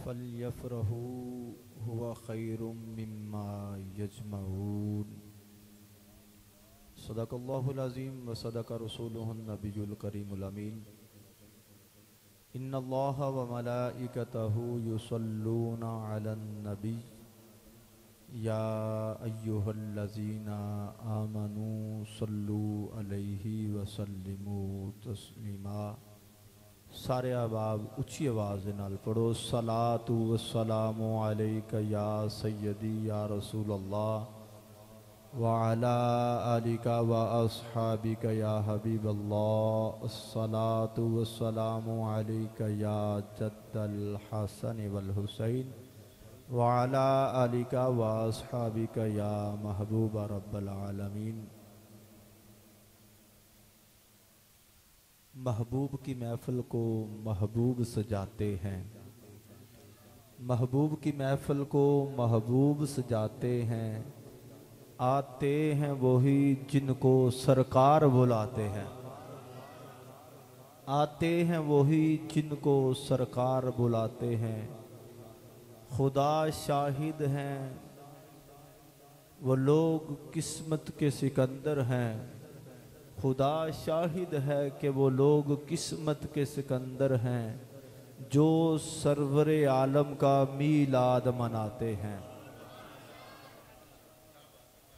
फल्यफ़रहू हुवा खैरुम मिम्मा यजमऊन। सदक़ल्लाहुल अज़ीम व सदक़ रसूलुहुन नबियुल करीमुल अमीन। इन्नल्लाहा व मलाइकतहू युसल्लूना अलन नबी या अय्युहल्लज़ीना आमनू सल्लू अलैहि व सल्लिमू तस्लीमा। सारे अहबाब उच्ची आवाज़ नाल पढ़ो। सलातु व सलामु अलैका या सय्यदी या रसूल अल्लाह व अला आलिका व अस्हाबिका या हबीब अल्लाह। अस्सलातु व सलामु अलैका या जद्दल हसन वल हुसैन व अला आलिका व अस्हाबिका या महबूब रब्बल आलमीन। महबूब की महफिल को महबूब सजाते हैं, महबूब की महफिल को महबूब सजाते हैं। आते हैं वही जिनको सरकार बुलाते हैं, आते हैं वही जिनको सरकार बुलाते हैं। खुदा शाहिद हैं वो लोग किस्मत के सिकंदर हैं, खुदा शाहिद है कि वो लोग किस्मत के सिकंदर हैं जो सरवरे आलम का मीलाद मनाते हैं।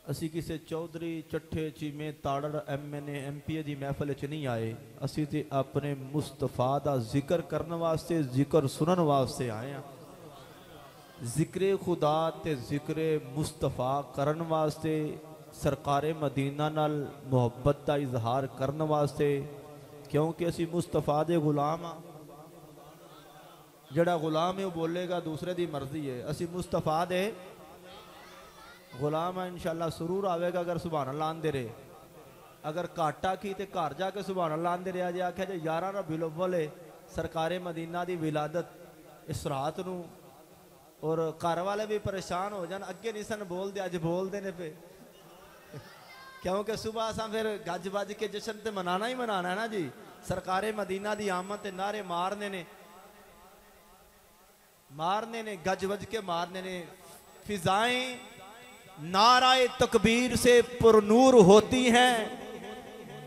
असी किसी चौधरी चट्ठे चीमे ताड़ड़ MNA MPA की महफिल च नहीं आए, असी तो अपने मुस्तफा का जिक्र करने वास्ते जिक्र सुनने वास्ते आए हैं। जिक्र खुदा ते जिक्र मुस्तफा करने वास्ते, सरकारे मदीना नाल मुहब्बत का इजहार करने वास्ते, क्योंकि असी मुस्तफा दे गुलाम हाँ। जड़ा गुलाम है वो बोलेगा दूसरे की मर्जी है, असी मुस्तफा दे गुलाम है। इंशाअल्लाह सुरूर आवेगा अगर सुभान अल्लाह आंदे रहे। अगर घाटा की तो घर जाके सुभान अल्लाह आंदे रहा जे आख्या जे 11 रबीउल अव्वल है सरकारे मदीना की विलादत इस रात नूं, और घर वाले भी परेशान हो जान, अगे नहीं सन बोलते अज बोलते ने पे, क्योंकि सुबह असा फिर गज बज के जश्न तो मनाना ही मनाना है ना जी। सरकारे मदीना की आमद ते नारे मारने ने, मारने ने, गज बज के मारने ने। फिजाएं नाराए तकबीर से पुरनूर होती हैं,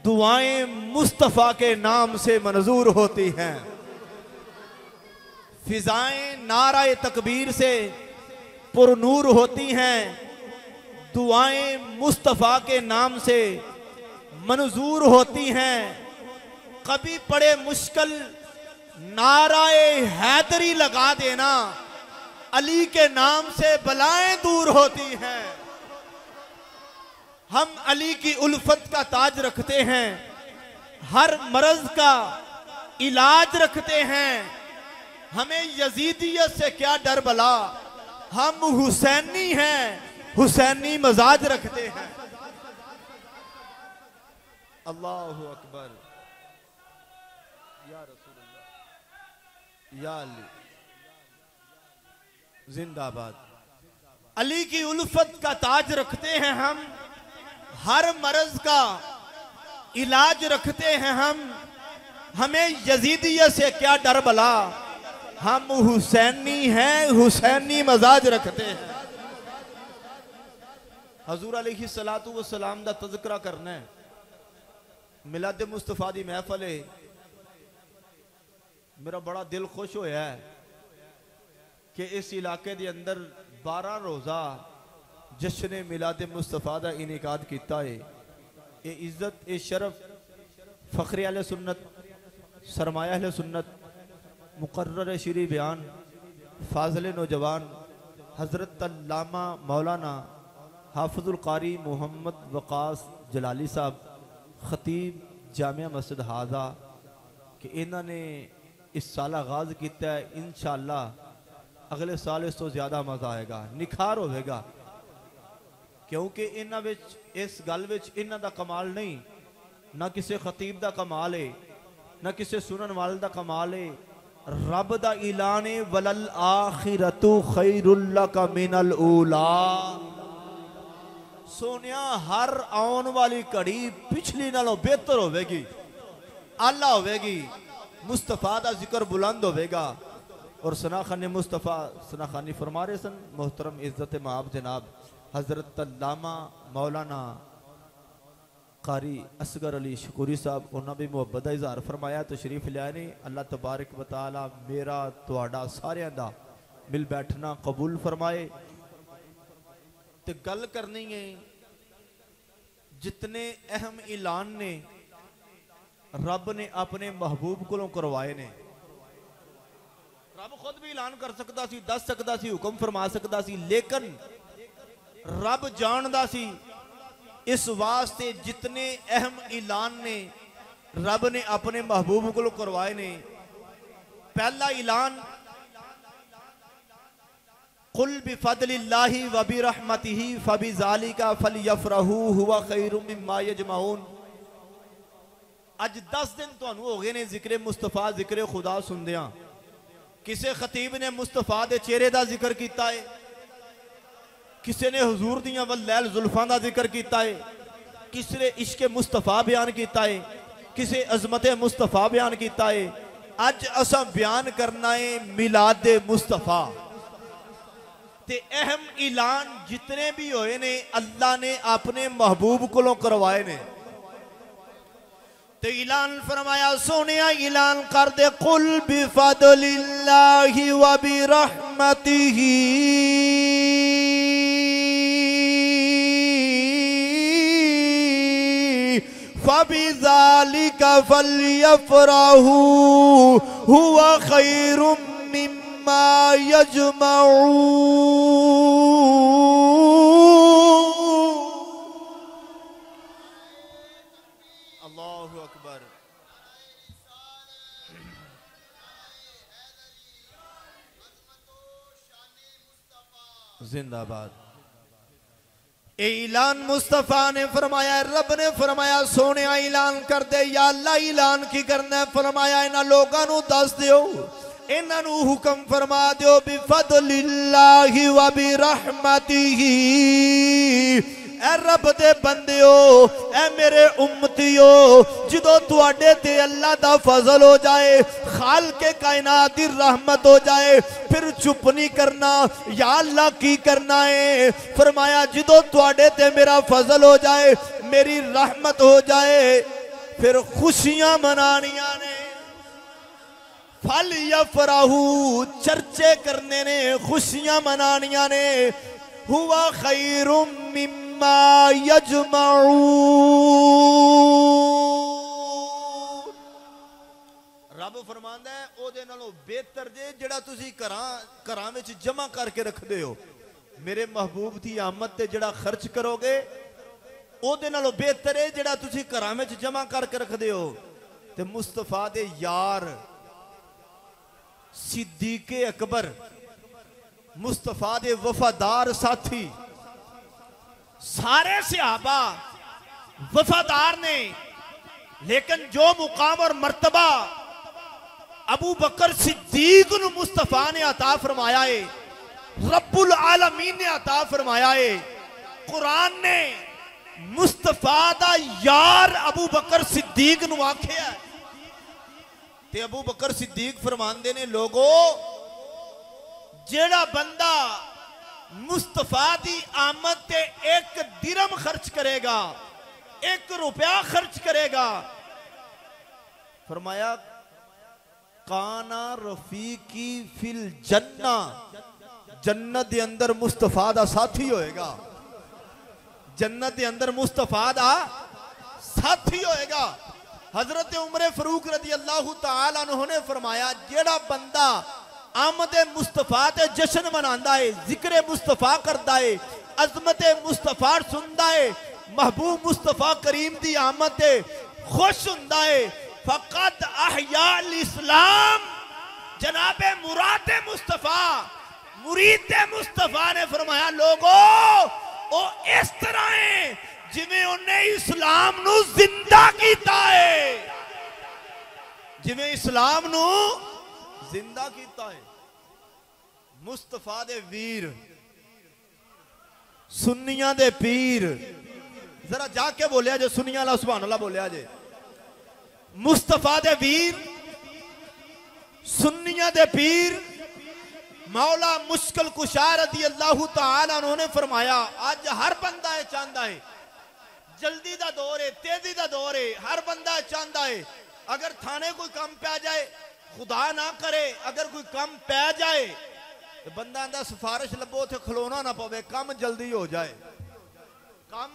दुआएं मुस्तफ़ा के नाम से मंजूर होती हैं। फिजाएं नाराए तकबीर से पुरनूर होती हैं, दुआएं मुस्तफ़ा के नाम से मंजूर होती हैं। कभी पड़े मुश्किल नाराए हैदरी लगा देना, अली के नाम से बलाएं दूर होती हैं। हम अली की उल्फत का ताज रखते हैं, हर मर्ज का इलाज रखते हैं। हमें यजीदियत से क्या डर भला, हम हुसैनी हैं, हुसैनी मजाज रखते हैं। अल्लाहु अकबर, या रसूलुल्लाह, या अली जिंदाबाद। अली की उल्फत का ताज रखते हैं हम, हर मर्ज का इलाज रखते हैं हम। हमें यजीदियत से क्या डर भला, हम हुसैनी हैं, हुसैनी मजाज रखते हैं। हजूर अलैहिस्सलातु वस्सलाम दा तज़किरा करना है। मिलाद मुस्तफा दी महफिल है, मेरा बड़ा दिल खुश होया है कि इस इलाके दे अंदर 12 रोज़ा जश्न मिलाद मुस्तफा दा इनेकाद किया है। ये इज्जत, ये शरफ फ़ख्र अहले सुन्नत, सरमाया अहले सुन्नत, मुकर्रर श्री बयान, फाज़िल नौजवान हज़रत अल्लामा मौलाना हाफिजुल कारी मोहम्मद वकास जलाली साहब, खतीब जामिया मस्जिद हाजा, कि इन्होंने इस साल आगाज किया है। इंशाअल्लाह अगले साल इस तो ज़्यादा मज़ा आएगा, निखार होगा, क्योंकि इन्हां विच इस गल विच इन्हां दा कमाल नहीं, ना किसी खतीब दा कमाल है, ना किसी सुनन वाले दा कमाल है। रब दा ऐलान है, वलल आखिरतु खैरुल लका मिनल ऊला। सोनिया हर आने वाली घड़ी पिछली नालों बेहतर होगी, आला होगी। मुस्तफा का जिक्र बुलंद होगा, और सनाखान मुस्तफ़ा सनाखानी फरमा रहे सन मोहतरम इज़्ज़त माब जनाब हज़रत अल्लामा मौलाना कारी असगर अली शकूरी साहब उन्होंने भी मुहब्बत का इजहार फरमाया तशरीफ लिया ने। अल्लाह तबारक व तआला मेरा तुहाडा सारियां दा मिल बैठना कबूल फरमाए। तो गल करनी है जितने अहम ऐलान ने रब ने अपने महबूब को करवाए ने। रब खुद भी ऐलान कर सकता सी, दस सकता सी, हुक्म फरमा सकता सी, लेकिन रब जानदा सी इस वास्ते जितने अहम ऐलान ने रब ने अपने महबूब को करवाए ने। पहला ऐलान कुल बिफदलिल्लाहि व बिरहमतिही फबिज़ालिका फलयफ़रहू हुवा खैरुम मिम्मा यजमऊन। अज 10 दिन तुहानू हो गए ने जिक्र मुस्तफा जिक्र खुदा सुनदियां। किसी खतीब ने मुस्तफा के चेहरे का जिक्र किया है, किसी ने हुजूर दियां वल्लैल जुल्फां का जिक्र किया है, किसी ने इश्क मुस्तफा बयान किया है, किसी अजमत मुस्तफा बयान किया है। अज असा बयान करना है मिलाद मुस्तफा। ते अहम ऐलान जितने भी होए ने अल्लाह ने अपने महबूब को करवाए ने। तो ऐलान फरमाया सोने ऐलान कर दे कुल बिफदलिल्लाहि व बिरहमतिही फबिज़ालिका फलयफ़रहू हुवा खैरुम मिम्मा यजमऊन। अल्लाहु अकबर। जिंदाबाद। ऐलान मुस्तफा ने फरमाया, रब ने फरमाया सोने ऐलान कर दे। या अल्लाह ऐलान की करना? फरमाया इन्हां लोगां नूं दस दियो, इन्हां नूं हुक्म फरमा दियो बिफदलिल्लाहि व बिरहमतिही। ए रब दे बंदियो, ए मेरे उम्मतियो, जदों तुहाडे ते अल्लाह दा फजल हो जाए, खालिक़े कायनात दी रहमत हो जाए, फिर चुप नहीं करना। या अल्लाह की करना है? फरमाया जदों तुहाडे ते मेरा फजल हो जाए, मेरी रहमत हो जाए, फिर खुशियां मनानियां ने। फल यफ़रहू, चर्चे करने ने, खुशियां मनानियां ने। हुवा खैरुम मिम्मा यजमऊन। रब फरमांदा है ओदे नालों बेहतर जे जेड़ा तुसी घरां विच जमा करके रखदे हो। मेरे महबूब दी आमद ते जेड़ा खर्च करोगे ओदे नालों बेहतर है जेड़ा तुसी घरां विच जमा करके रखदे हो। ते मुस्तफा दे यार सिद्दीक़े अकबर, मुस्तफा दे वफादार साथी, सारे सहाबा वफादार ने, लेकिन जो मुकाम और मर्तबा अबू बकर सिद्दीक नूं मुस्तफा ने अता फरमाया है, रब्बुल आलमीन ने अता फरमाया है। कुरान ने मुस्तफा दा यार अबू बकर सिद्दीक नूं आख्या। ते अबू बकर सिद्दीक फरमांदे ने लोगो जेड़ा बंदा मुस्तफा दी आमद ते एक दिरम खर्च करेगा, 1 रुपया खर्च करेगा, फरमाया काना रफीकी फिल जन्ना, जन्नत दे अंदर मुस्तफा दा साथी होएगा। जन्नत दे अंदर मुस्तफा दा साथी होएगा। हजरत उमर फरूक रदी अल्लाह तआला अन्हु ने फरमाया जेड़ा बंदा आमद मुस्तफा ते जश्न मनांदा है, जिक्र मुस्तफा करदा है, अजमत मुस्तफा सुनदा है, महबूब मुस्तफा करीम दी आमद ते खुश हुंदा है, फकत अहयाल इस्लाम। जनाबे मुराद मुस्तफा, मुरीद मुस्तफा ने फरमाया लोगो ओ इस तरह है जिवें उन्हें इस्लाम नू जिंदा कीता है, जिवें इस्लाम नू जिंदा कीता है। मुस्तफा दे वीर, सुन्नियां दे पीर, जरा जाके बोलिया जे सुन्नियां ला सुभान अल्लाह बोलिया जे। मुस्तफा दे वीर, सुन्नियां दे पीर, मौला मुश्किल कुशा रज़ी अल्लाह तआला अन्हु ने फरमाया आज हर बंदा है चाहता है, जल्दी का दौर है, तेजी का दौर है, हर बंदा चाहता है अगर थाने कोई कम पै जाए, खुदा ना करे अगर कोई कम पै जाए तो बंदा आंदा सिफारिश लभो उथे खलोना ना पवे, कम जल्दी हो जाए। कम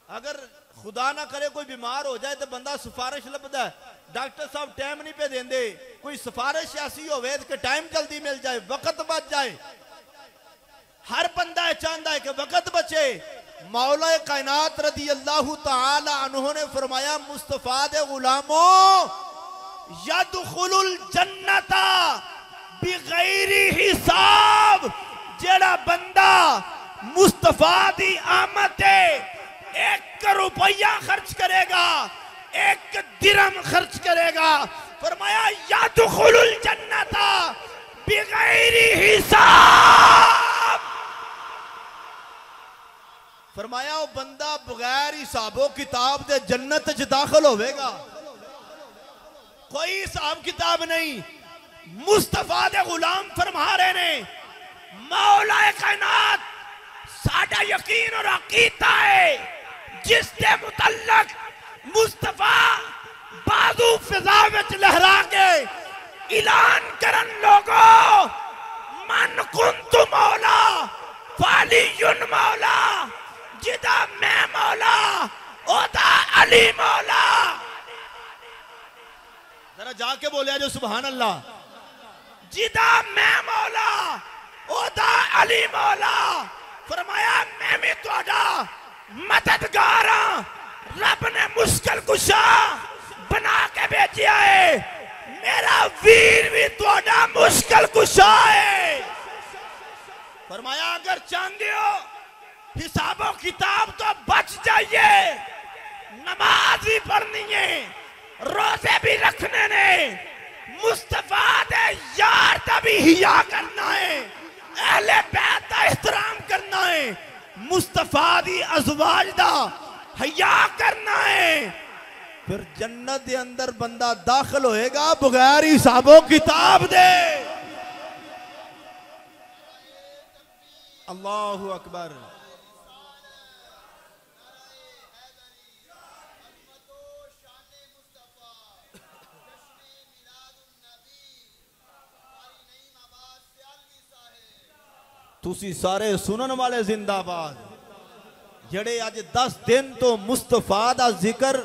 अगर खुदा ना करे कोई बीमार हो जाए तो बंदा सिफारिश लभदा है, डॉक्टर साहब टाइम नहीं पे देंदे, कोई सिफारिश ऐसी होवे कि टाइम जल्दी मिल जाए, वक्त बच जाए। हर बंदा चाहता है कि वक्त बचे। मौला कायनात रज़ी अल्लाह तआला अन्हु ने फरमाया मुस्तफा दे गुलामों यदखुलुल जन्नता बिगैरी हिसाब, जेड़ा बंदा मुस्तफा दी आमद ते 1 रुपया खर्च करेगा, 1 दिरहम खर्च करेगा, फरमाया यदखुलुल जन्नता बिगैरी हिसाब, फरमाया वो बंदा बगैर हिसाबो किताब दे जन्नत च दाखिल होवेगा। कोई हिसाब किताब नहीं। मुस्तफा दे गुलाम फरमा रहे ने मौला कायनात साडा यकीन और अकीदा है जिसके मुतल्लक मुस्तफा बाजू फिजा विच लहरा के ऐलान करन लोगों मन कुंतु मौला फालियुन मौला, जिदा मैं मौला ओदा अली मौला। जरा जाके बोलिया जो सुभान अल्लाह। जिदा मैं मौला ओदा अली मौला, फरमाया मैं भी तुहाडा मददगार हां। रब ने मुश्किल कुशा बना के भेजा है, मेरा वीर भी तुहाडा मुश्किल कुशा है। फरमाया अगर चाहते हो हिसाबो किताब तो बच जाइए, नमाज भी पढ़नी है, रोजे भी रखने ने, मुस्तफा दे यार का भी हिया करना है, अहले बैत का एहतराम करना है, मुस्तफा दी अज़वाज दा हिया करना है, फिर जन्नत दे अंदर बंदा दाखिल होएगा बगैर हिसाबो किताब दे। अल्लाहु अकबर। तुसी सारे सुनन वाले जिंदाबाद, जड़े अज 10 दिन तो मुस्तफा दा जिक्र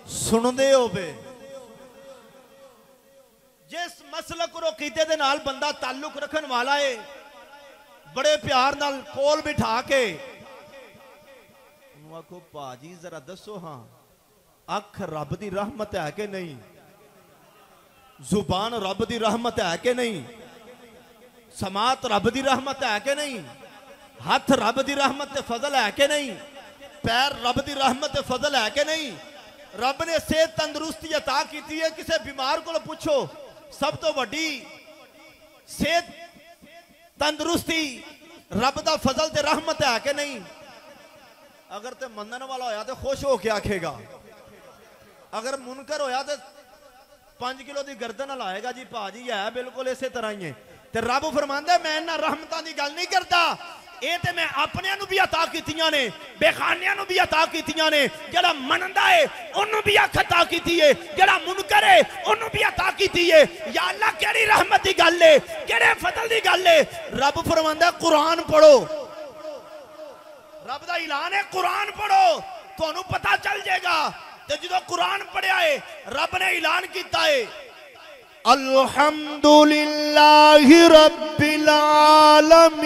सुनदे होवे। जिस मसलक और अकीदे दे नाल बंदा ताल्लुक रखन वाला है, बड़े प्यार नाल कोल बिठा के आखो भाजी जरा दसो हाँ अख रब दी रहमत है कि नहीं, जुबान रब दी रहमत है कि नहीं, समात रब दी रहमत है कि नहीं, हाथ रब दी रहमत फजल है कि नहीं, पैर रब दी रहमत फजल है कि नहीं। रब ने सेहत तंदुरुस्ती अता की है, किसी बीमार को पूछो सब तो वड्डी सेहत तंदुरुस्ती रब दा फजल ते रहमत है कि नहीं। अगर ते मनन वाला होया तो खुश हो के आखेगा, अगर मुनकर होया तो 5 किलो की गर्दन लाएगा जी भाजी है बिल्कुल इसे तरह ही है। ते रब फरमांदा मैं इन्हां रहमतां दी गल नहीं करता, ये ते मैं अपने भी अता कीतियां ने, बेखानियां भी अता कीतियां ने, जेड़ा मनदा है उन्होंने भी अख अता कीती है, जेड़ा मुनकर है उन्होंने भी अता कीती है। या अल्लाह केड़ी रहमत दी गल है, केड़े फजल दी गल है। रब फरमांदा कुरान पढ़ो, रब दा ऐलान है कुरान पढ़ो, तुहानू पता चल जाएगा। ते जो कुरान पढ़िया है रब ने ऐलान किया है अल्हम्दुलिल्लाहि रब्बिल आलमीन।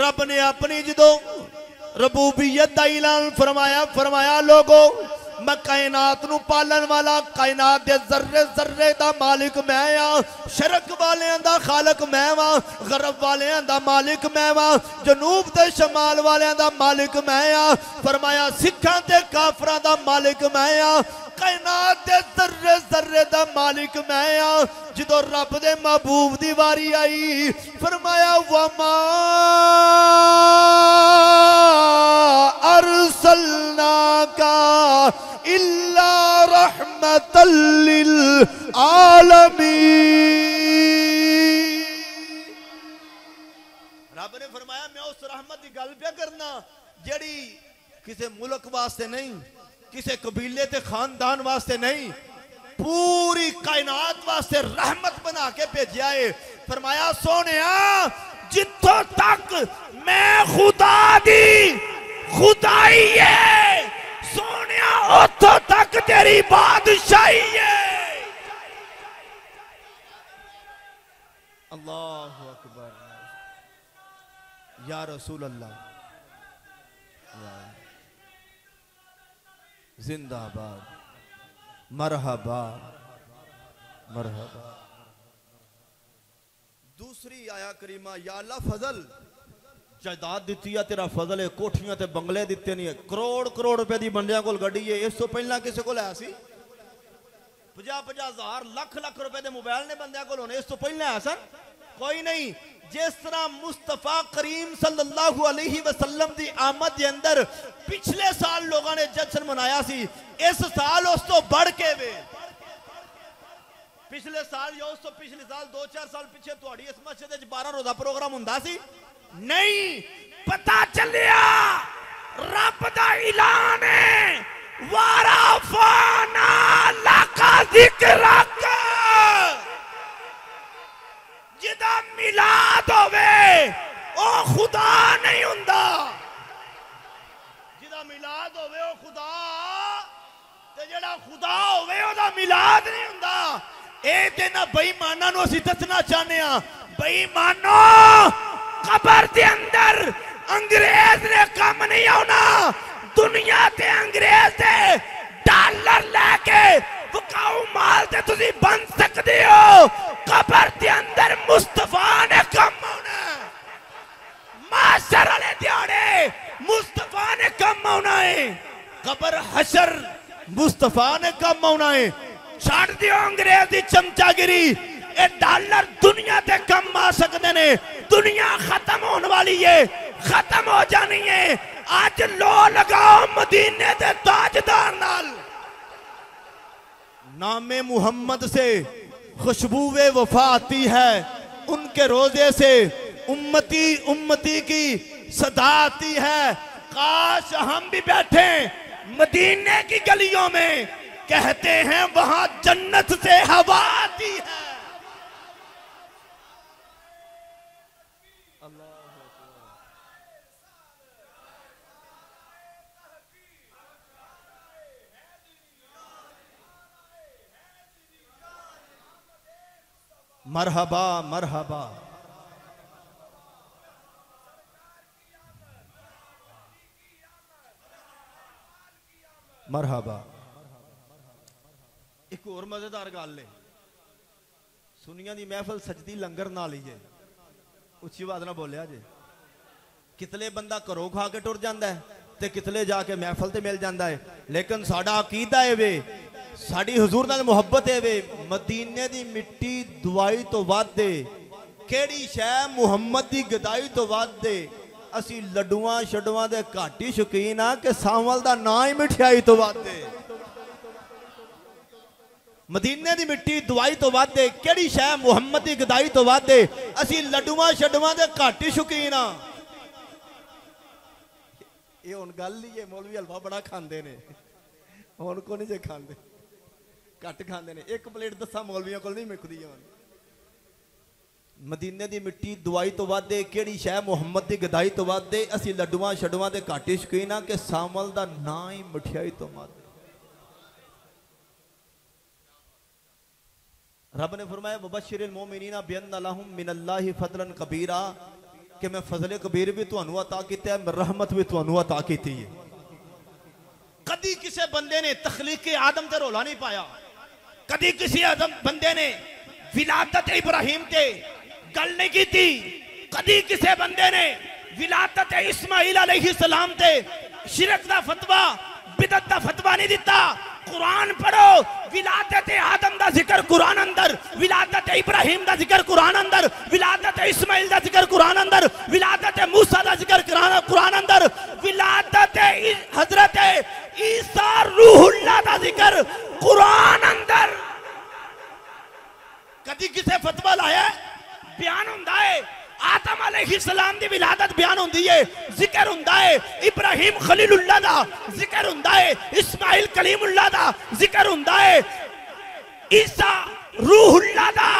रब ने अपनी जो रबूबियत का ऐलान फरमाया, फरमाया लोगो मैं कायनात नू पालन वाला, कायनात दे जर्रे जर्रे दा मालिक मैं आ, शरक वालियां दा खालक मैं वा, गरब वालियां दा मालिक मैं वा, जनूब ते शमाल वालियां दा मालिक मैं आ। फरमाया सिखां ते काफरां दा मालिक मैं आ, कायनात दे जर्रे जर्रे दा मालिक मैं आ। जो रब दे महबूब दी वारी आई फरमाया वमा अरसलना का इल्ला रहमतल लिल आलमीन। रब ने फरमाया मैं उस रहमत की गल पे करना जेड़ी किसी मुल्क वास्ते नहीं, किसी कबीले ते खानदान वास्ते नहीं, पूरी कायनात वास्ते रहमत बना के भेजा है। फरमाया सोनिया जिथों तक मैं खुदा दी खुदाई है सोनिया उथों तक तेरी बादशाही है। अल्लाहु अकबर या रसूल अल्लाह जिंदाबाद मरहबा मरहबा। दूसरी आया करीमा या अल्लाह फजल जायदाद दी है तेरा फजल है, कोठियां ते बंगले दिते नहीं है, करोड़ करोड़ रुपए की बंदियां कोल गड्डी है। इस तो पहला किसी को है सी 50-50 हज़ार लख लख रुपए के मोबाइल ने बंदियां कोल होने, इस तो पहले है सन कोई नहीं। जिस तरह मुस्तफा करीम सल्लल्लाहु अलैहि वसल्लम की आमद के अंदर पिछले साल लोगों ने जश्न मनाया सी, इस साल उस तो बढ़ के वे पिछले साल या उस तो पिछले साल 2-4 साल पीछे थोड़ी इस मस्जिद 12 रोजा प्रोग्राम हुंदा सी नहीं। पता चलिया रब दा ऐलान है वाराफाना लका जिक्रक, जिदा मिलाद होवे ओ खुदा नहीं हुंदा, जिदा मिलाद होवे ओ खुदा ते जेड़ा खुदा होवे ओदा मिलाद नहीं हुंदा। ए ते ना बेईमानां नूं असीं दसना चाहने आ, बेईमानो कबर दे अंदर अंग्रेज ने कम नहीं आना, दुनिया ते अंग्रेज दे डॉलर लेके विकाऊ माल ते तुसीं बन सकदे हो, कबर दे अंदर मुस्तफा ने कम आना, माशर वाले दिहाड़े मुस्तफा ने कम आना है, कबर हशर मुस्तफा ने कम आना है। छड़ दियो अंग्रेज की चमचागिरी, ए डॉलर दुनिया ते कम आ सकते ने, दुनिया खत्म होने वाली है, खत्म हो जानी है। आज लो लगाओ मदीने दे ताजदार नाल, नामे मुहम्मद से खुशबूए वफा आती है, उनके रोजे से उम्मती उम्मती की सदा आती है। काश हम भी बैठे मदीने की गलियों में, कहते हैं वहां जन्नत से हवा आती है। मरहबा मरहबा मरहबा। एक और मजेदार गल है, सुनिया दी महफिल सजदी लंगर नाल ही है, उच्ची आवाज ना बोलिया जे। कितले बंदा घरों खा के टुर जाता है ते कितले जाके महफिल ते मिल जाता है, लेकिन साडा अकीदा है वे, साडी हुजूर नाल मुहब्बत है वे, मदीने दी मिट्टी दुआई तो वध दे, केड़ी शै मुहम्मद दी गदाई तो वध दे। असी लड्डुआं छड्डुआं दे घट ही शौकीन आ कि सावल दा ना ही मिठाई तो वध दे। मदीने दी मिट्टी दुआई तो वध दे, केड़ी शै मुहम्मद दी गदाई तो वध दे। असी लड्डुआं छड्डुआं दे घट ही शौकीन आ। ये हुण गल ही है, मौलवी हलवा बड़ा खांदे ने, हुण को नहीं जे खांदे, घट खांदे ने। एक प्लेट दसा मौलवियों को नहीं मुकदी। मदीने दी मिट्टी दुआई तो वध दे, केड़ी शै मुहम्मद दी गदाई तो वध दे। असी लड्डुआं छड्डुआं दे घट ही शौकीन आ कि सावल दा ना ही मिठाई तो वध। रब ने फरमाया वबश्शिरिल मोमिनीना बिअन्ना लहुम मिनल्लाहि फज़लन कबीरा, कि मैं फजल कबीर भी तुहानू अता कीता है, रहमत भी तुहानू अता कीती है। कदी किसी बंदे ने तखलीक आदम ते रोला नहीं पाया, कदी किसी बंदे ने विलादत इब्राहिम ते गल नहीं की थी, कदी किसी बंदे ने विलादत इस्माइल अलैहिस्सलाम ते शिरक दा फतवा बिदत दा फतवा नहीं दिता। कुरान पढ़ो, विलादत आदम दा जिक्र कुरान अंदर, विलादत इब्राहिम दा जिक्र कुरान अंदर, विलादत इस्माइल दा जिक्र कुरान अंदर, विलादत मूसा दा जिक्र कुरान अंदर, विलादत हजरत ईसा रूहुल्लाह दा जिक्र कुरान अंदर कदी किसे फतवा लाया बयान हुंदा है। आदम अलैहिस्सलाम दी विलादत बयान हुंदी है, जिक्र हुंदा है। इब्राहिम खलीलुल्लाह दा जिक्र हुंदा है, इस्माइल कलीमुल्लाह दा जिक्र हुंदा है, ईसा रूहुल्लाह दा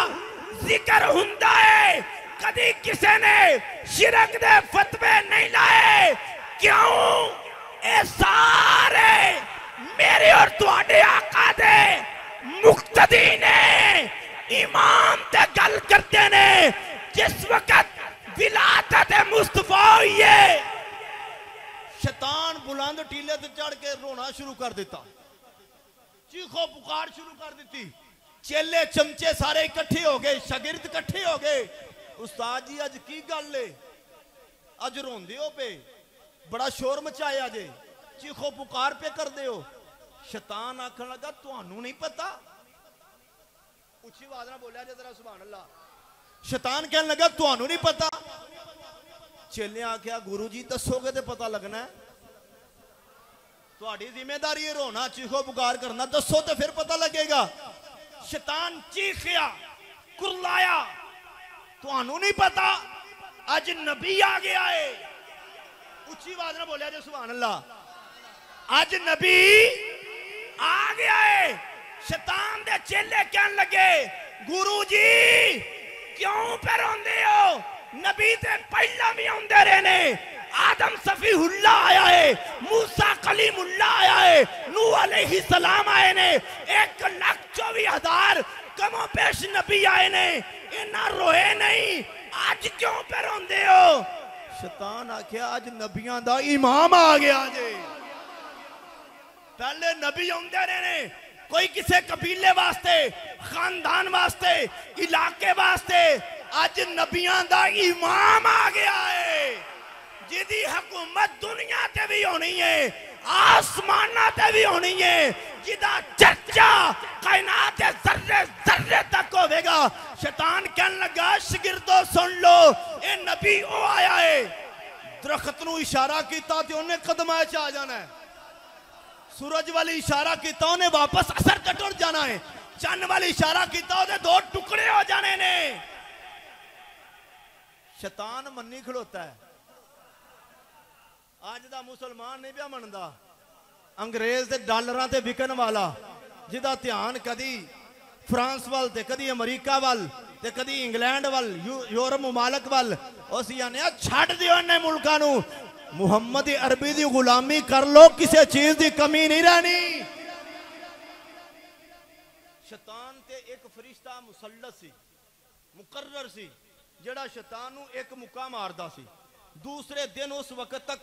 जिक्र हुंदा है। कदी किसी ने शिरक दे फतवे नहीं लाए। क्यों? ए सारे मेरे और तुहाडे आका दे मुक्तदी ने, इमाम ते गल करते ने। जिस वक्त विलादत मुस्तफा हुई है, शैतान बुलंद टीले ते चढ़ के रोना शुरू कर दिता, चीखो पुकार शुरू कर दी। चेले चमचे सारे इकट्ठे हो गए, शागिर्द इकट्ठे हो गए। उस्ताद जी अज की गल है, अज रोंदे हो पे, बड़ा शोर मचाया जे, चीखो पुकार पे कर दे हो। शैतान आखन लगा तुहानू नहीं पता, उच्ची आवाज ना बोलिया जे जरा सुभान अल्लाह। शैतान कहने लगा तुहानू नहीं पता। चेले आख्या गुरु जी दसोगे तो पता लगना है, तुहाडी जिम्मेदारी है रोना चीखो पुकार करना, दसो तो फिर पता लगेगा। शैतान चीखिया कुरलाया, तुहानू नहीं पता अज नबी आ गया है। उच्ची आवाज ना बोलिया जे सुभान अल्लाह। अज नबी आ गया है। शैतान दे चेले कहन लगे गुरु जी क्यों पे रोंदे हो, नबी ते पहला भी आंदे रहे ने। आदम सफीहुल्लाह आया है, मूसा कलीमुल्लाह आया है, नूह अलैहिस्सलाम आए ने, 1,24,000 कमो पेश नबी आए ने। इन्ना रोए नहीं, आज क्यों पे रोंदे हो? शैतान आख्या आज नबियां दा इमाम आ गया जे। पहले नबी आंदे रहे ने, कोई किसी कबीले वास्ते, खानदान वास्ते, इलाके वास्ते। अज नबियां दा इमाम आ गया है, जिदी हुकूमत दुनिया ते भी होनी है, आसमाना ते भी होनी है, जिदा चर्चा कायनात के जर्रे जर्रे तक होगा। शैतान कहने लगा शागिर्दो सुन लो, ये नबी ओ आया है। दरख्त नूं इशारा किया तो उन्हें कदमां च आ जाना है, सूरज वाली इशारा किया उन्हें वापस असर ते टुर जाना है, चन्न वाली इशारा किया उन्हें 2 टुकड़े हो जाने ने। शैतान मन्नी खड़ोता है। आज दा मुसलमान नहीं पिया मनदा, अंग्रेज दे डॉलरां ते विकन वाला, जिदा ध्यान कदी फ्रांस वाल ते कदी अमरीका वाल ते कदी इंग्लैंड वाल, यूरोप मुमालक वाल। उस याने छड़ दियो इन्ने मुल्कां नूं, मुहम्मद अरबी दी गुलामी कर लो, किसी चीज की कमी नहीं रहनी। शैतान ते एक फरिश्ता मुसल्लत सी, मुकर्रर सी, जेड़ा शैतान नूं एक मुक्का मारदा सी, दूसरे दिन उस वक्त तक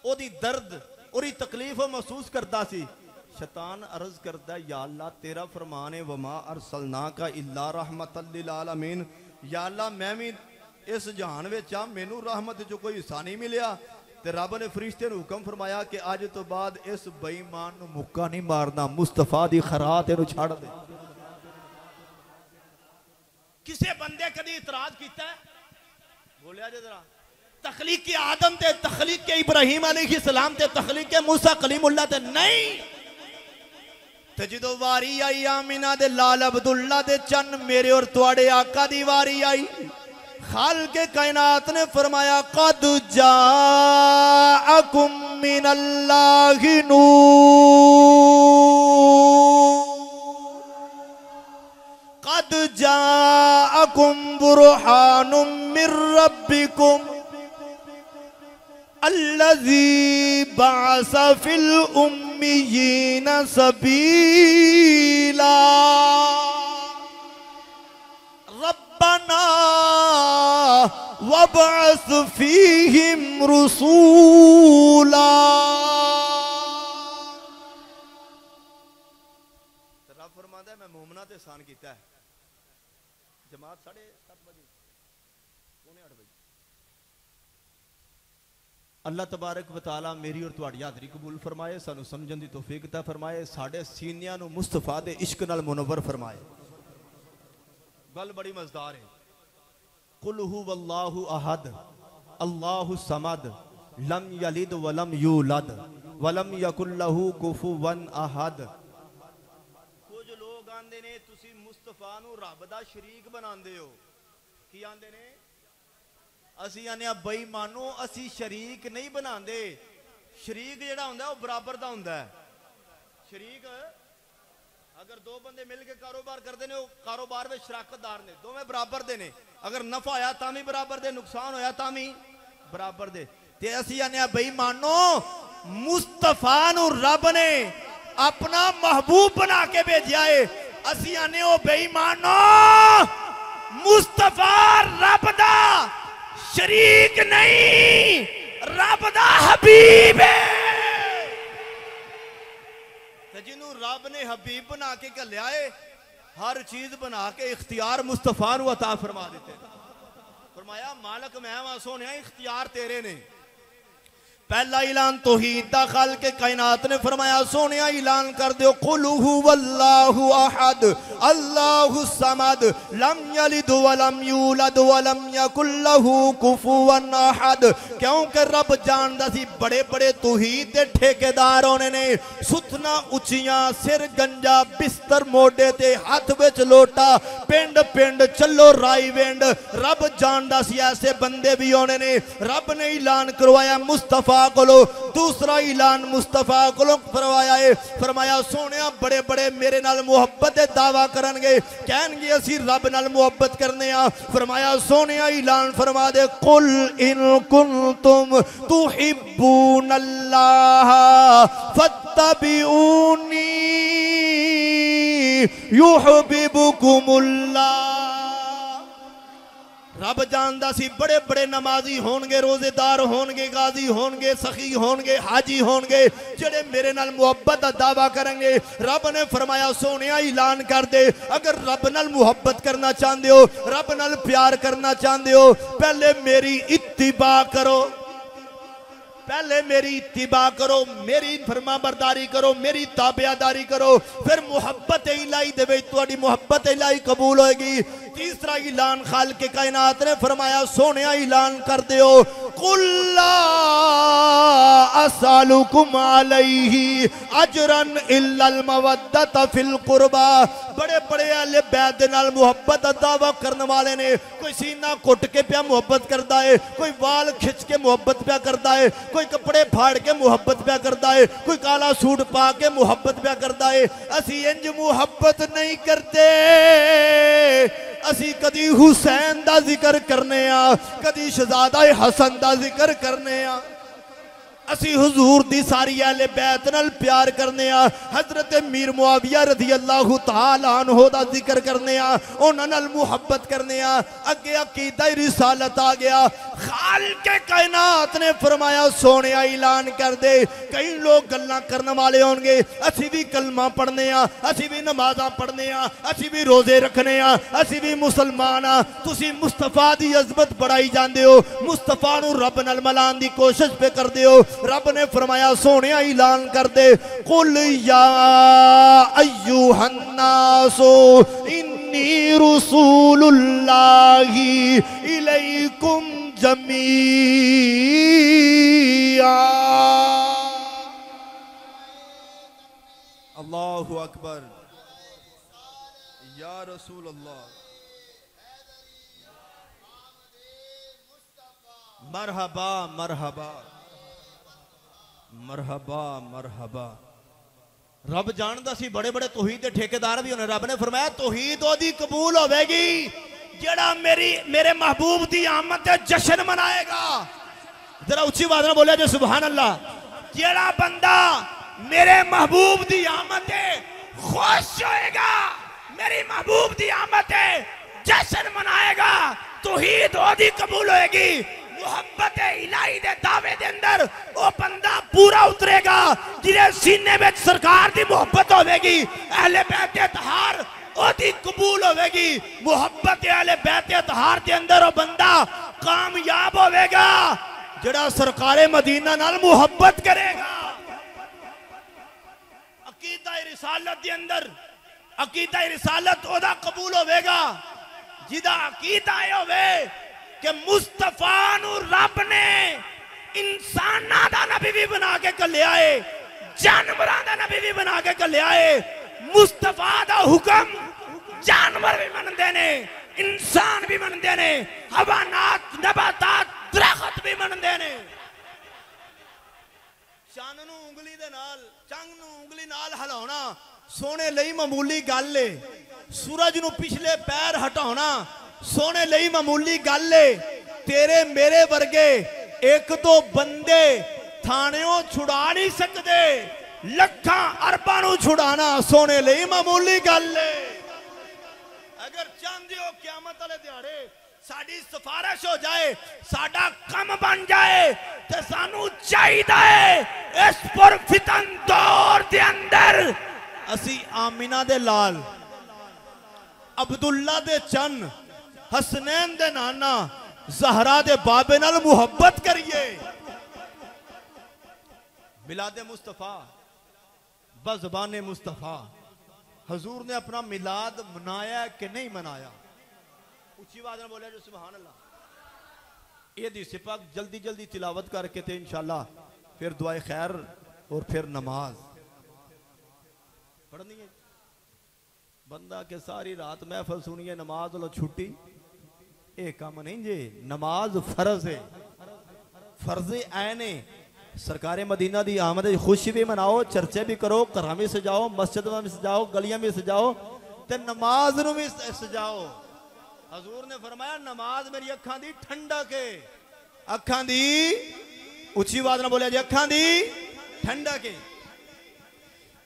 ओदी दर्द और तकलीफ महसूस करता सी। शैतान अर्ज करदा या अल्लाह तेरा फरमान है वमा अरसलनाका इल्ला रहमतल लिल आलमीन। या अल्लाह मैं भी इस जहान विच आ, मैनू रहमत जो कोई हिस्सा नहीं मिलिया। ते रब ने फरिश्ते नूं हुक्म फरमाया कि अज तो बाद इस बेईमान नूं मुक्का नहीं मारना, मुस्तफा दी खरात इहनूं छड़ दे। किसे बंदे कदी इतराज कीता है? बोलिया जे जरा। तखलीक के आदम ते, तखलीक के इब्राहिम अलैहिस्सलाम ते, तखलीक के मूसा कलीमुल्लाह ते नहीं। ते जदों वारी आई आमिना दे लाल अब्दुल्ला दे चन्न मेरे और तुहाडे आका दी वारी आई, खाल के कायनात ने फरमाया कद जाअकुम मिनल्लाहि नूर, कद जाअकुम बुरहानुम मिर रब्बिकुम अल्लज़ी बअस फिल उम्मियीन सबीला रब्बना वबअस फीहिम रसूला। रब फरमाता है मैं मोमना ते एहसान कीता है। जमात 7:30 बजे, 7:45 बजे। अल्लाह तबारक व तआला मेरी और तुहाडी हाज़री कबूल फरमाए, सानू समझण दी तौफीक अता फरमाए, साडे सीनियां नू मुस्तफा दे इश्क नाल मुनव्वर फरमाए। गल बड़ी मज़ेदार है। कुल हुवल्लाहु अहद अल्लाहु समद लम यलिद वलम यूलद वलम यकुल्लहु कुफुवन अहद। कुछ लोग आंदे ने तुसी मुस्तफा नू रब दा शरीक बनांदे हो। की आंदे ने? असी आने बेईमानो असी शरीक नहीं बनांदे। शरीक जेड़ा हुंदा वो बराबर दा हुंदा है। शरीक अगर दो बंदे मिलके कारोबार करते ने, कारोबार में शराकतदार ने, दोवें बराबर दे ने। अगर नफा होया तां भी बराबर दे, नुकसान होया तां भी बराबर दे। ते असी आने बेईमानो मुस्तफा नू रब ने अपना महबूब बना के भेजा है। असी आने ओ बेईमानो मुस्तफा रब दा शरीक नहीं, रब दा हबीब है। जिन्हों रब ने हबीब बना के घलिया है, हर चीज बना के इख्तियार मुस्तफा नू अता फरमा देते। फरमाया मालक मैं वां सोनिया, इख्तियार तेरे ने। पहला ऐलान तौहीद दा, खालिक के कायनात ने फरमाया सोनिया ऐलान कर दो कुल हुवल्लाहु अहद अल्लाहु समद लम यलिद वलम यूलद वलम यकुल लहू कुफुवन अहद। क्योंकि रब जानदा सी बड़े बड़े तौहीद दे ठेकेदार होने ने। सुथना उचियां, सिर गंजा, बिस्तर मोडे ते, हाथ विच लोटा, पिंड पिंड चलो राई विंड। रब जानदा सी ऐसे बंदे भी होने ने। रब ने ऐलान करवाया मुस्तफा कोलो, दूसरा ऐलान मुस्तफा कोलो फरमाया है। फरमाया सोनिया बड़े बड़े मेरे नाल मुहब्बत दे दावा करनगे, कहनगे असी रब नाल मुहब्बत करने आ। फरमाया सोनिया ऐलान फरमा दे कुल इन कुंतुम तुहिब्बूनल्लाह फत्तबिऊनी युहिब्बुकुमुल्लाह। रब जानदा सी बड़े बड़े नमाजी होणगे, रोजेदार होणगे, गाजी होणगे, सखी होणगे, हाजी होणगे, जेड़े मेरे नाल मुहब्बत दा दावा करेंगे। रब ने फरमाया सोनिया ऐलान कर दे, अगर रब नाल मुहब्बत करना चाहते हो, रब नाल प्यार करना चाहते हो, पहले मेरी इत्तिबा करो, पहले मेरी इत्तिबा करो, मेरी फरमा बरदारी करो, मेरी ताबियादारी करो, फिर मुहब्बत इलाही दे विच तुहाडी मुहब्बत इलाही कबूल होएगी। तीसरा ऐलान खालिक के कायनात ने फरमाया सोनिया ऐलान कर दियो कुल्ला असलुकुम अलैहि अजरन इल्लल मवद्दत फिल कुर्बा। बड़े बड़े अहले बैत दे नाल मुहब्बत दा दावा करने वाले ने। कोई सीना घुट के पिया मुहब्बत करता है, कोई वाल खिंच के मुहब्बत पिया करता है, कोई कपड़े फाड़ के मुहब्बत पिया करता है, कोई काला सूट पा के मुहब्बत पिया करता है। असी इंज मुहब्बत नहीं करते। असी कदी हुसैन दा जिक्र करने आ, कदी शहजादा हसन दा जिक्र करने आ। असी हुजूर दी सारी अहले बैत नाल प्यार करने आ। हजरत मीर मुआविया रज़ी अल्लाह तआला अन्हु दा जिक्र करने आ, उन्हां नाल मुहब्बत करने आ। अगे अकीदा रिसालत आ गया। खालिक के कायनात ने फरमाया सोनिया ऐलान कर दे। कई लोग गल्लां करने वाले होंगे, असी भी कलमा पढ़ने आ, असी भी नमाज़ां पढ़ने आ, असी भी रोजे रखने आ, असी भी मुसलमान आ। तुसी मुस्तफा दी अज़मत बढ़ाई जांदे हो, मुस्तफा नू रब नाल मिलान दी कोशिश पे करदे हो। रब ने फरमाया सोनिया ऐलान कर दे कुल या अय्युहन्नासु इन्नी रसूलुल्लाहि इलैकुम जमीआ। अल्लाहु अकबर या रसूल अल्लाह। मरहबा मरहबा मरहबा मरहबा। रब जानदा सी बड़े बड़े तौहीद के ठेकेदार भी होने। रब ने फरमाया तौहीद ओदी कबूल होवेगी जेड़ा मेरे महबूब दी आमद ते जश्न मनाएगा। जरा उच्ची आवाज में बोले जो सुभान अल्लाह। जेड़ा बंदा मेरे महबूब दी आमद ते खुश होएगा, मेरी महबूब दी आमद ते जश्न मनाएगा, तौहीद ओदी कबूल होएगी। मुहब्बत इलाही दे दावे दे अंदर वो बंदा पूरा उतरेगा जिन्हें सीने में सरकार दी मुहब्बत होगी। अहले बैत अतहार ओदी कबूल होगी। मुहब्बत अहले बैत अतहार के अंदर वो बंदा कामयाब होगा जड़ा सरकारे मदीना नाल मुहब्बत करेगा। अकीदा रिसालत के अंदर अकीदा रिसालत ओदा कबूल होगा जिदा अकीदा होवे कि मुस्तफा नू रब ने इंसाना दा नबी भी बना के कलिया है, जानवरां दा नबी भी बना के कलिया है। मुस्तफा दा हुक्म जानवर भी मनदे ने, इंसान भी मनदे ने, हवानात नबातात दरख्त भी मनदे ने। चंद नूं उंगली दे नाल, चंग नूं उंगली नाल हिलाउणा सोने लई मामूली गल है। सूरज नूं पिछले पैर हटाउणा सोने लई मामूली गल है। तेरे मेरे वर्गे एक दो बंदे थानेों छुड़ा नहीं सकते, लखां अरबां नूं छुड़ाना सोने लई मामूली गल है। अगर चाहते हो क़यामत वाले दिहाड़े साडी सिफारिश हो जाए, साडा कम बन जाए, तो सानू चाहिए इस पुरफितन दौर दे अंदर असी आमिना दे लाल, अब्दुल्ला दे चन, हसनैन दे नाना, ज़हरा दे बाबे नाल मुहब्बत करिए। मिलाद मुस्तफा बज़बान मुस्तफा, हजूर ने अपना मिलाद मनाया कि नहीं मनाया? ऊंची आवाज में बोले जो सुभान अल्लाह। ये हदीस पाक जल्दी जल्दी तिलावत करके थे इंशाल्लाह, फिर दुआए खैर और फिर नमाज पढ़नी है। बंदा के सारी रात महफल सुनिए, नमाज लो छुट्टी, ये काम नहीं जी। नमाज फर्ज है, फर्ज ऐन है। सरकार मदीना दी आमद खुशी भी मनाओ, चर्चे भी करो, घर में सजाओ, मस्जिद में सजाओ, गलियां में सजाओ, ते नमाज नूं भी सजाओ। हजूर ने फरमाया नमाज मेरी अखां दी ठंडक है, अखां दी, उच्ची आवाज ना बोलिया जी, अखां दी ठंडक है।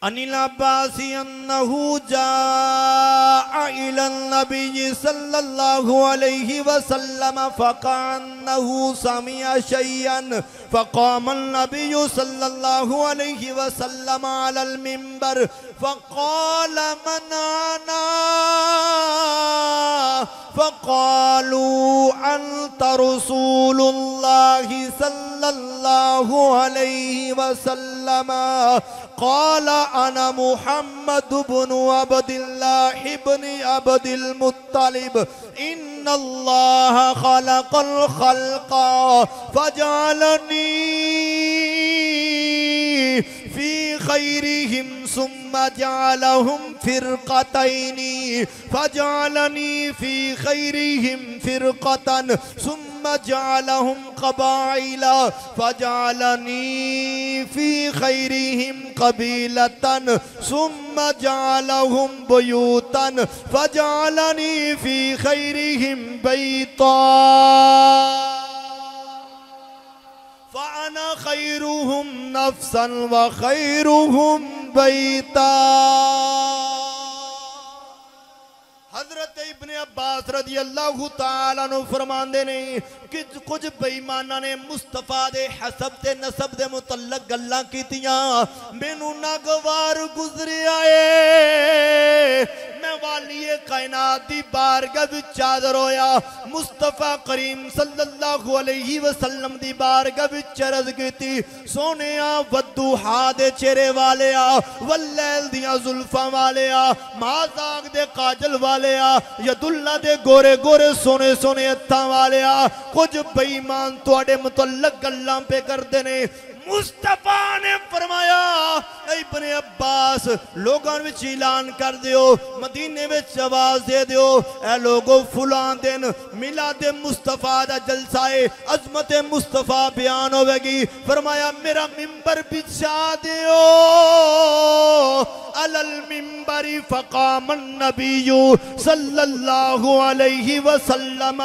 अनिल अब्बासी अन्नहु जाअ इला नबी सल्लल्लाहु अलैहि वसल्लम फकान्नहु समिअ शैअन फक़ाम नबी सल्लल्लाहु अलैहि वसल्लम अलल मिंबर फक़ाल मन अना फक़ालू अन्त रसूलुल्लाहि सल्लल्लाहु अलैहि वसल्लम क़ाल अना मुहम्मद इब्नु अब्दिल्लाह इब्न अब्दिल मुत्तलिब इन्नल्लाह खलक़ल खल्क़ फजअलनी फी खैरिहिम सुम्मा जअलहुम फिरक़तैनि फजअलनी फी खैरिहिम फिरक़तन सुम्मा जअलहुम क़बाइला फजअलनी फी खैरिहिम क़बीलतन सुम्मा जअलहुम बुयूतन फजअलनी फी खैरिहिम बैता फ़अना खैरुहुम नफ्सन व खैरुहुम बैता। हजरत इब्ने अब्बास रज़ी अल्लाहु ताला अन्हु फरमांदे ने कि कुछ बेईमाना ने मुस्तफा दे हसब ते नसब दे मुतल्लक गल्लां कीतियां, मैनू नागवार गुजरिया है। मैं वालिए कायनात दी बारगाह विच हाज़र होया, मुस्तफा करीम सल्लल्लाहु अलैहि वसल्लम दी बारगाह विच अर्ज़ कीती, सोनिया वद्दुहा दे चेहरे वाले आ, वल्लैल दियां जुल्फां वाले आ, माज़ाक दे काजल वाले आ, यदुल्ला दे गोरे गोरे सोने सोने हत्थां वाले आ। कुछ बेईमान तुहाडे मुतल्लक गल्लां पे करदे ने। मुस्तफा ने फरमाया इब्ने अब्बास लोगों विच ऐलान कर दियो, मदीने विच आवाज दे दियो, ए लोगों फलां दिन मिलाद मुस्तफा दा जलसा है, अजमत मुस्तफा बयान होवेगी। फरमाया मेरा मिंबर बिछा दियो, अलल मिंबरी फ़क़ाम नबिय्यु सल्लल्लाहु अलैहि वसल्लम।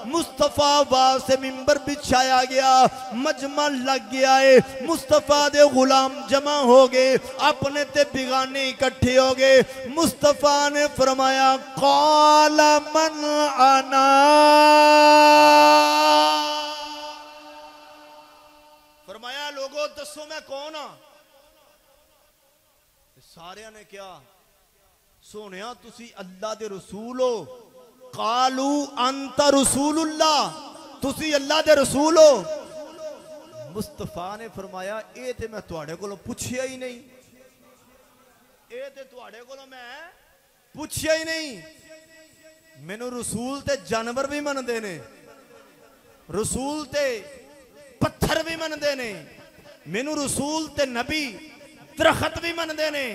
मुस्तफा वास्ते मिंबर बिछाया गया, मजमा लग गया है, मुस्तफा दे गुलाम जमा हो गए, अपने ते बिगाने इकट्ठे हो गए। मुस्तफा ने फरमाया क़ाल मन अना, फरमाया लोगों दसो मैं कौन हाँ? सारे ने क्या सोनिया तुसी अल्लाह दे रसूल हो? कालू अंत रसूलुल्लाह, तुसी अल्लाह दे रसूल हो? मुस्तफा ने फरमाया ये ते मैं तुहाडे कोलों पुछया ही नहीं, ये ते तुहाडे कोलों मैं पुछया ही नहीं। मैनू रसूल ते जानवर भी मनदे ने, रसूल ते पत्थर भी मनते ने, मैनू रसूल ते नबी दरखत भी मनते ने।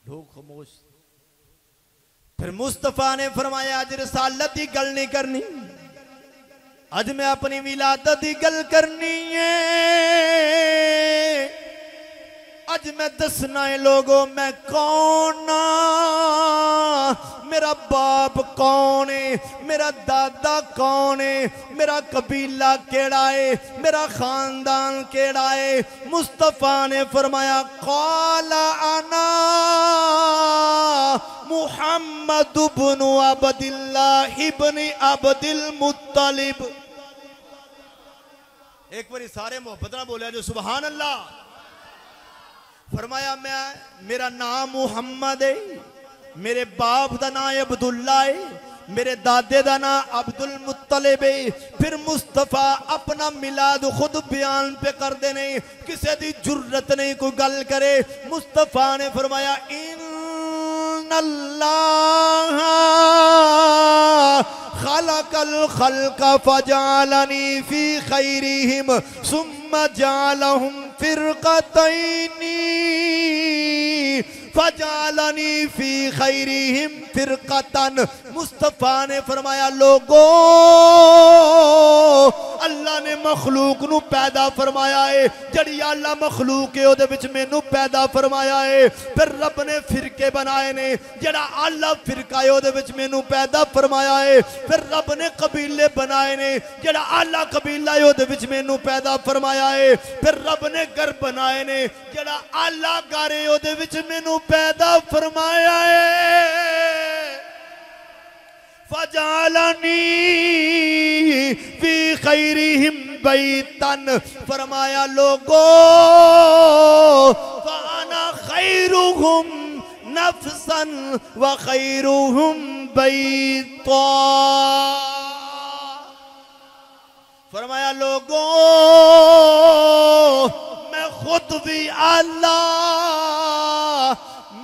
लोग खामोश। फिर मुस्तफा ने फरमाया अज रसालत की गल नहीं करनी, अज मैं अपनी विलादत की गल करनी है। अज मैं दसना है लोगों मैं कौन मेरा बाप कौन है, मेरा दादा कौन है, मेरा कबीला केड़ा है, मेरा खानदान केड़ा है। मुस्तफा ने फरमाया क़ाला अना मुहम्मद इब्न अब्दिल्लाह इब्न अब्दिल मुत्तलिब। एक बार सारे मोहब्बत ना बोलिया जो सुभान अल्लाह। फरमाया मैं मेरा नाम मुहम्मद है, मेरे बाप का नाम अब्दुल्ला है, मेरे दादे का नाम अब्दुल मुत्तलिब है। फिर मुस्तफा अपना मिलाद खुद बयान पे कर देने, किसी की जुर्रत नहीं कोई गल करे। मुस्तफा ने फरमाया इन्नल्लाह खलकल खल्क फजालनी फी खैरिहिम सुम्मा जालहुम फिरकतैनी फजालनी फी खैरिहिम फिरकतन। मुस्तफा ने फरमाया लोगो अल्लाह ने मखलूक नू पैदा फरमाया है, जड़ी आला मखलूक है ओदे विच मैनू पैदा फरमाया है। फिर रब ने फिरके बनाए ने, जड़ा आला फिरका है ओदे विच मैनू पैदा फरमाया है। फिर रब ने कबीले बनाए ने, जड़ा आला कबीला है ओदे विच मैनू पैदा फरमाया है। फिर रब ने घर बनाए ने, जड़ा आला घर है ओदे विच मैनू पैदा फरमाया है। फजालनी फी खैरिहिम बैतन। फरमाया लोगो फाना खैरुहुम नफ्सन व खैरुहुम बैता। फरमाया लोगो मैं खुद भी आला,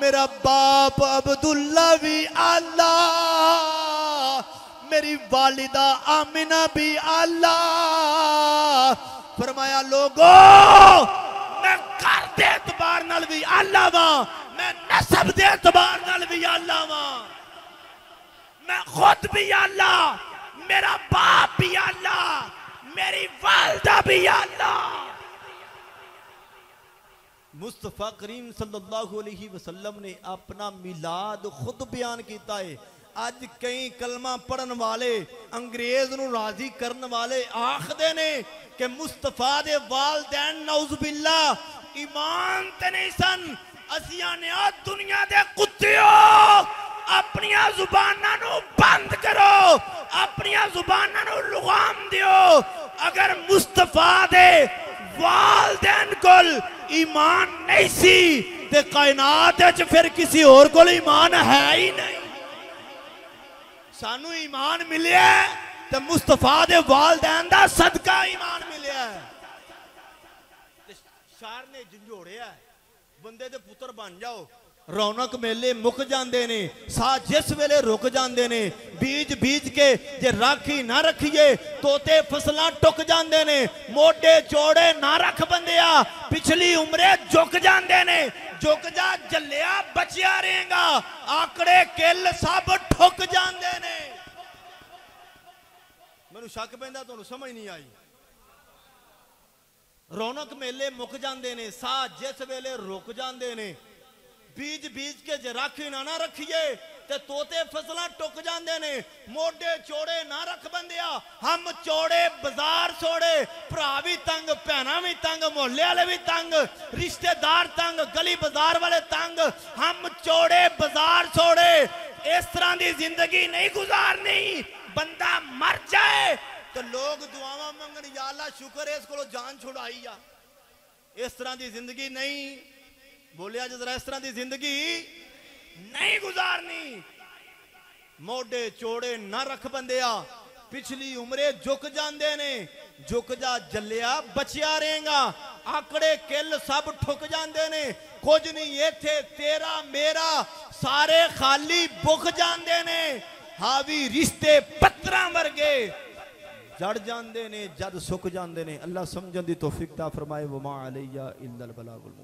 मेरा बाप अब्दुल्ला भी आला, मेरी वालिदा आमिना भी आला। फरमाया लोगो मैं घर दे एतबार नाल भी आला वा, मैं नसब दे एतबार नाल भी आला वा, मैं खुद भी आला, मेरा बाप भी आला, मेरी वालिदा भी आला। मुस्तफा करीम सल्लल्लाहु अलैहि वसल्लम ने अपना मिलाद खुद बयान किया है। अज कई कलमा पढ़न वाले अंग्रेज नू राजी करन वाले आखदे ने कि मुस्तफा दे वालदैन नौजुबिल्ला ईमान ते नहीं सन। असियां ने आ दुनिया दे कुत्तियो अपनी जुबाना नू बंद करो, अपनी जुबाना नू लगाम दियो। अगर मुस्तफा दे वालदैन कोल ईमान नहीं सी ते कायनात च फिर किसी और कोल ईमान है ही नहीं। सानू ईमान मिले ते मुस्तफा दे वालदैन दा सदका ईमान मिले। शार ने झंझोड़िया बंदे दे पुत्र बन जाओ, रौनक मेले मुक जाते ने, सा जिस वेले रुक जाते ने। बीज बीज के जे राखी ना रखिए तोते फसलां टुक जाते ने। मोटे चौड़े ना रख बंदिया पिछली उम्रे झुक जाते ने। झुक जा जलिया बचिया रहेगा, आंकड़े किल सब ठुक जाते ने। मैनू शक पैंदा तुहानू समझ नहीं आई। रौनक मेले मुक जाते ने, सा जिस वेले रुक जाते ने। बीज बीज के जे राखी ना रखिए ते तोते फसलां टुक जाते ने। मोटे चौड़े ना रख बंदिया, हम चौड़े बाजार छोड़े, भरा भी तंग, भैना भी तंग, मोहल्ले वाले भी तंग, रिश्तेदार तंग, गली बाजार वाले तंग, हम चौड़े बाजार छोड़े। इस तरह की जिंदगी नहीं गुजारनी। बंदा मर जाए तो लोग दुआवां मंगन, या अल्लाह शुक्र है इस को जान छुड़ाई आ। इस तरह की जिंदगी नहीं, बोलिया जरा, इस तरह की जिंदगी नहीं गुजारनी। मोटे चौड़े ना रख बंदिया पिछली उम्रे झुक जाते ने। झुक जा जलिया बचिया रहेगा, आंकड़े किल सब ठुक जाते ने। कुछ नहीं इथे तेरा मेरा सारे खाली बुक जाते ने। हावी रिश्ते पत्थरां वर्गे, जड़ जाते ने जद सुक जाते ने। अल्लाह समझन दी तौफीक ता फरमाए। वमा अलैया इल्लल बलागुल मुबीन।